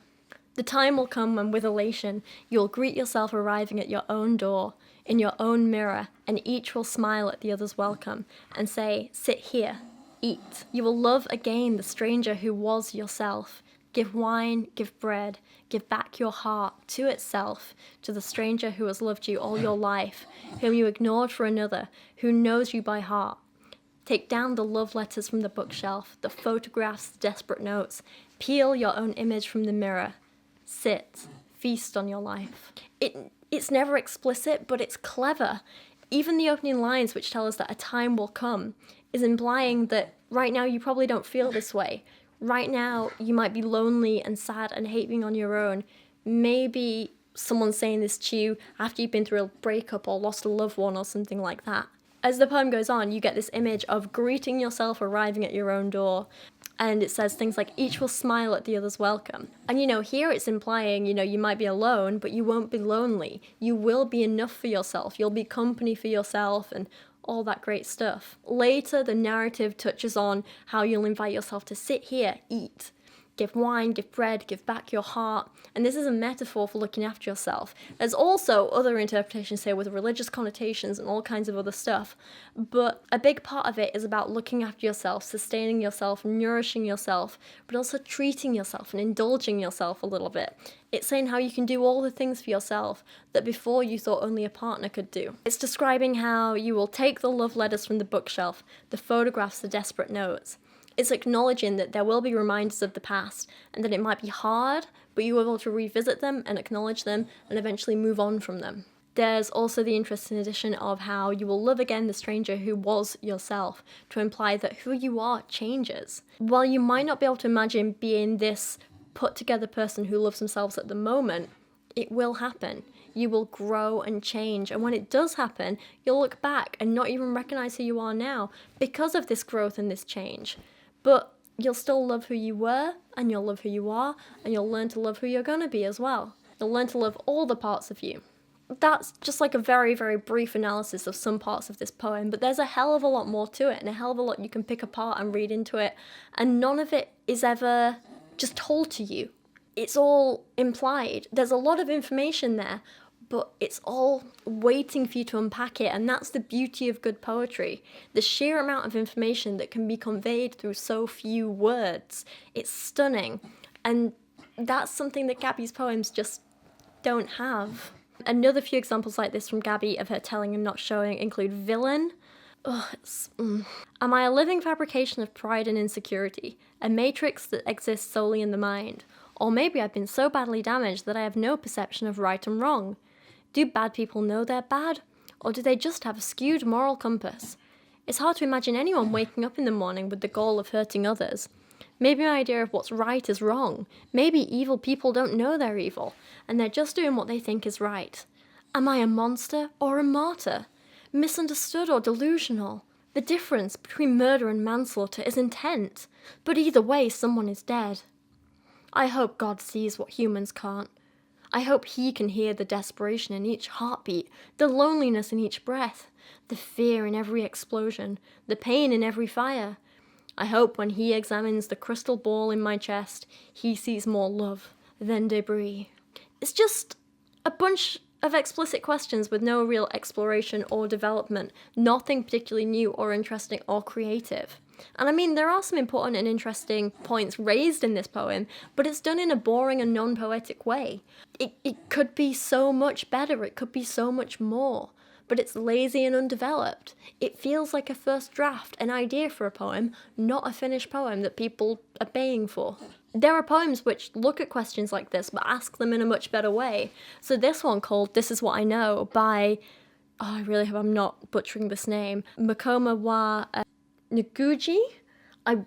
The time will come when with elation you'll greet yourself arriving at your own door, in your own mirror, and each will smile at the other's welcome and say, sit here, eat. You will love again the stranger who was yourself. Give wine, give bread, give back your heart to itself, to the stranger who has loved you all your life, whom you ignored for another, who knows you by heart. Take down the love letters from the bookshelf, the photographs, the desperate notes. Peel your own image from the mirror. Sit, feast on your life. It's never explicit, but it's clever. Even the opening lines, which tell us that a time will come, is implying that right now you probably don't feel this way. Right now, you might be lonely and sad and hate being on your own. Maybe someone's saying this to you after you've been through a breakup or lost a loved one or something like that. As the poem goes on, you get this image of greeting yourself arriving at your own door. And it says things like, each will smile at the other's welcome. And, here it's implying, you might be alone, but you won't be lonely. You will be enough for yourself. You'll be company for yourself and all that great stuff. Later, the narrative touches on how you'll invite yourself to sit here, eat, give wine, give bread, give back your heart. And this is a metaphor for looking after yourself. There's also other interpretations here with religious connotations and all kinds of other stuff. But a big part of it is about looking after yourself, sustaining yourself, nourishing yourself, but also treating yourself and indulging yourself a little bit. It's saying how you can do all the things for yourself that before you thought only a partner could do. It's describing how you will take the love letters from the bookshelf, the photographs, the desperate notes. It's acknowledging that there will be reminders of the past and that it might be hard, but you will be able to revisit them and acknowledge them and eventually move on from them. There's also the interesting addition of how you will love again the stranger who was yourself, to imply that who you are changes. While you might not be able to imagine being this put-together person who loves themselves at the moment, it will happen. You will grow and change, and when it does happen, you'll look back and not even recognize who you are now because of this growth and this change. But you'll still love who you were, and you'll love who you are, and you'll learn to love who you're going to be as well. You'll learn to love all the parts of you. That's just like a very, very brief analysis of some parts of this poem, but there's a hell of a lot more to it, and a hell of a lot you can pick apart and read into it, and none of it is ever just told to you. It's all implied. There's a lot of information there, but it's all waiting for you to unpack it, and that's the beauty of good poetry. The sheer amount of information that can be conveyed through so few words. It's stunning, and that's something that Gabbie's poems just don't have. Another few examples like this from Gabbie of her telling and not showing include Villain. Am I a living fabrication of pride and insecurity, a matrix that exists solely in the mind? Or maybe I've been so badly damaged that I have no perception of right and wrong. Do bad people know they're bad? Or do they just have a skewed moral compass? It's hard to imagine anyone waking up in the morning with the goal of hurting others. Maybe my idea of what's right is wrong. Maybe evil people don't know they're evil, and they're just doing what they think is right. Am I a monster or a martyr? Misunderstood or delusional? The difference between murder and manslaughter is intent, but either way someone is dead. I hope God sees what humans can't. I hope he can hear the desperation in each heartbeat, the loneliness in each breath, the fear in every explosion, the pain in every fire. I hope when he examines the crystal ball in my chest, he sees more love than debris. It's just a bunch of explicit questions with no real exploration or development, nothing particularly new or interesting or creative. And I mean, there are some important and interesting points raised in this poem, but it's done in a boring and non-poetic way. it could be so much better, it could be so much more, but it's lazy and undeveloped. It feels like a first draft, an idea for a poem, not a finished poem that people are paying for. There are poems which look at questions like this, but ask them in a much better way. So this one called This Is What I Know by, I really hope I'm not butchering this name, Makoma wa Ngugi? I'm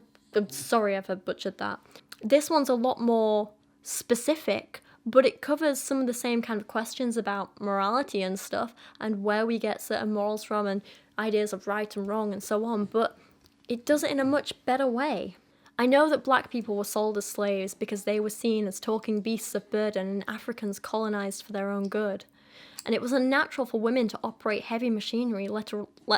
sorry if I butchered that. This one's a lot more specific, but it covers some of the same kind of questions about morality and stuff, and where we get certain morals from, and ideas of right and wrong and so on, but it does it in a much better way. I know that black people were sold as slaves because they were seen as talking beasts of burden and Africans colonized for their own good. And it was unnatural for women to operate heavy machinery, let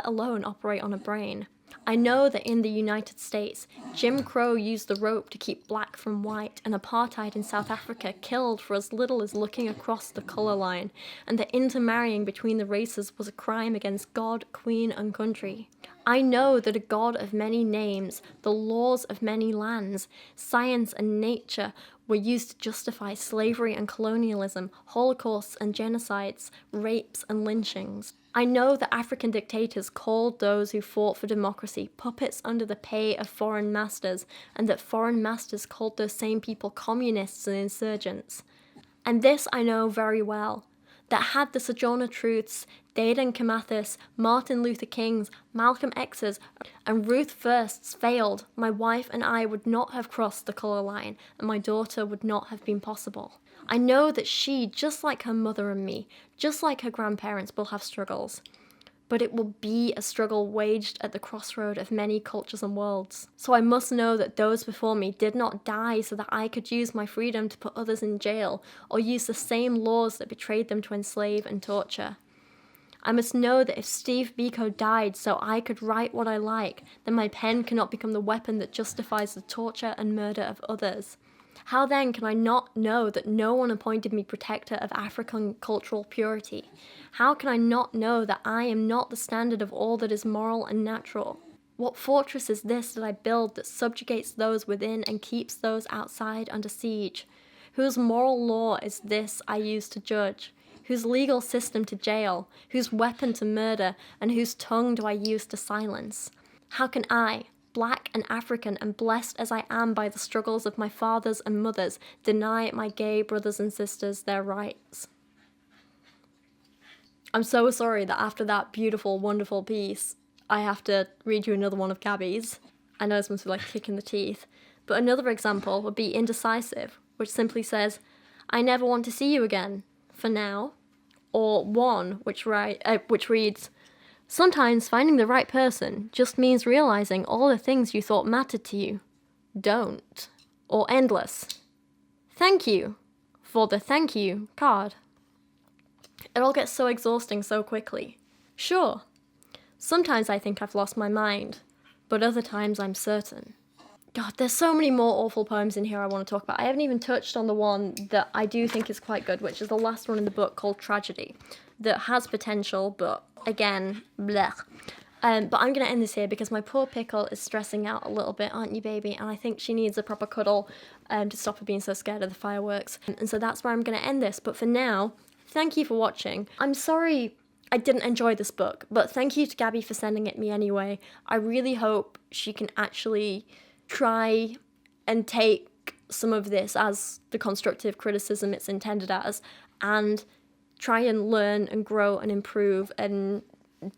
alone operate on a brain. I know that in the United States, Jim Crow used the rope to keep black from white, and apartheid in South Africa killed for as little as looking across the colour line, and that intermarrying between the races was a crime against God, Queen, and country. I know that a God of many names, the laws of many lands, science and nature were used to justify slavery and colonialism, holocausts and genocides, rapes and lynchings. I know that African dictators called those who fought for democracy puppets under the pay of foreign masters, and that foreign masters called those same people communists and insurgents. And this I know very well, that had the Sojourner Truths, Dedan Kamathis, Martin Luther King's, Malcolm X's, and Ruth First's failed, my wife and I would not have crossed the colour line, and my daughter would not have been possible. I know that she, just like her mother and me, just like her grandparents, will have struggles. But it will be a struggle waged at the crossroad of many cultures and worlds. So I must know that those before me did not die so that I could use my freedom to put others in jail, or use the same laws that betrayed them to enslave and torture. I must know that if Steve Biko died so I could write what I like, then my pen cannot become the weapon that justifies the torture and murder of others. How then can I not know that no one appointed me protector of African cultural purity? How can I not know that I am not the standard of all that is moral and natural? What fortress is this that I build that subjugates those within and keeps those outside under siege? Whose moral law is this I use to judge? Whose legal system to jail? Whose weapon to murder? And whose tongue do I use to silence? How can I, black and African and blessed as I am by the struggles of my fathers and mothers, deny my gay brothers and sisters their rights? I'm so sorry that after that beautiful, wonderful piece, I have to read you another one of Gabbie's. I know this must be like a kick in the teeth. But another example would be Indecisive, which simply says, I never want to see you again, for now. Or One, which reads, sometimes finding the right person just means realizing all the things you thought mattered to you don't. Or Endless. Thank you for the thank you card. It all gets so exhausting so quickly. Sure, sometimes I think I've lost my mind, but other times I'm certain. God, there's so many more awful poems in here I want to talk about. I haven't even touched on the one that I do think is quite good, which is the last one in the book called Tragedy, that has potential, but again, blech. But I'm going to end this here because my poor Pickle is stressing out a little bit, aren't you, baby? And I think she needs a proper cuddle to stop her being so scared of the fireworks. And so that's where I'm going to end this. But for now, thank you for watching. I'm sorry I didn't enjoy this book, but thank you to Gabbie for sending it me anyway. I really hope she can actually try and take some of this as the constructive criticism it's intended as, and try and learn and grow and improve and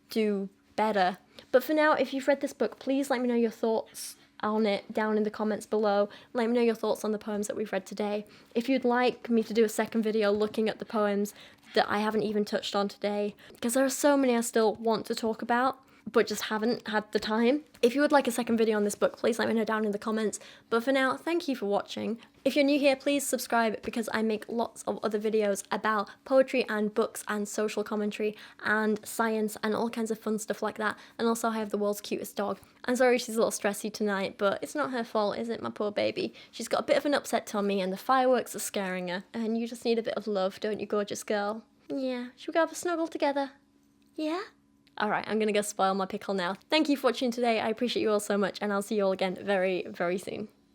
do better. But for now, if you've read this book, please let me know your thoughts on it down in the comments below. Let me know your thoughts on the poems that we've read today. If you'd like me to do a second video looking at the poems that I haven't even touched on today, because there are so many I still want to talk about, but just haven't had the time. If you would like a second video on this book, please let me know down in the comments. But for now, thank you for watching. If you're new here, please subscribe because I make lots of other videos about poetry and books and social commentary and science and all kinds of fun stuff like that. And also I have the world's cutest dog. I'm sorry she's a little stressy tonight, but it's not her fault, is it, my poor baby? She's got a bit of an upset tummy and the fireworks are scaring her. And you just need a bit of love, don't you, gorgeous girl? Yeah, should we go have a snuggle together? Yeah? Alright, I'm gonna go spoil my Pickle now. Thank you for watching today, I appreciate you all so much, and I'll see you all again very, very soon.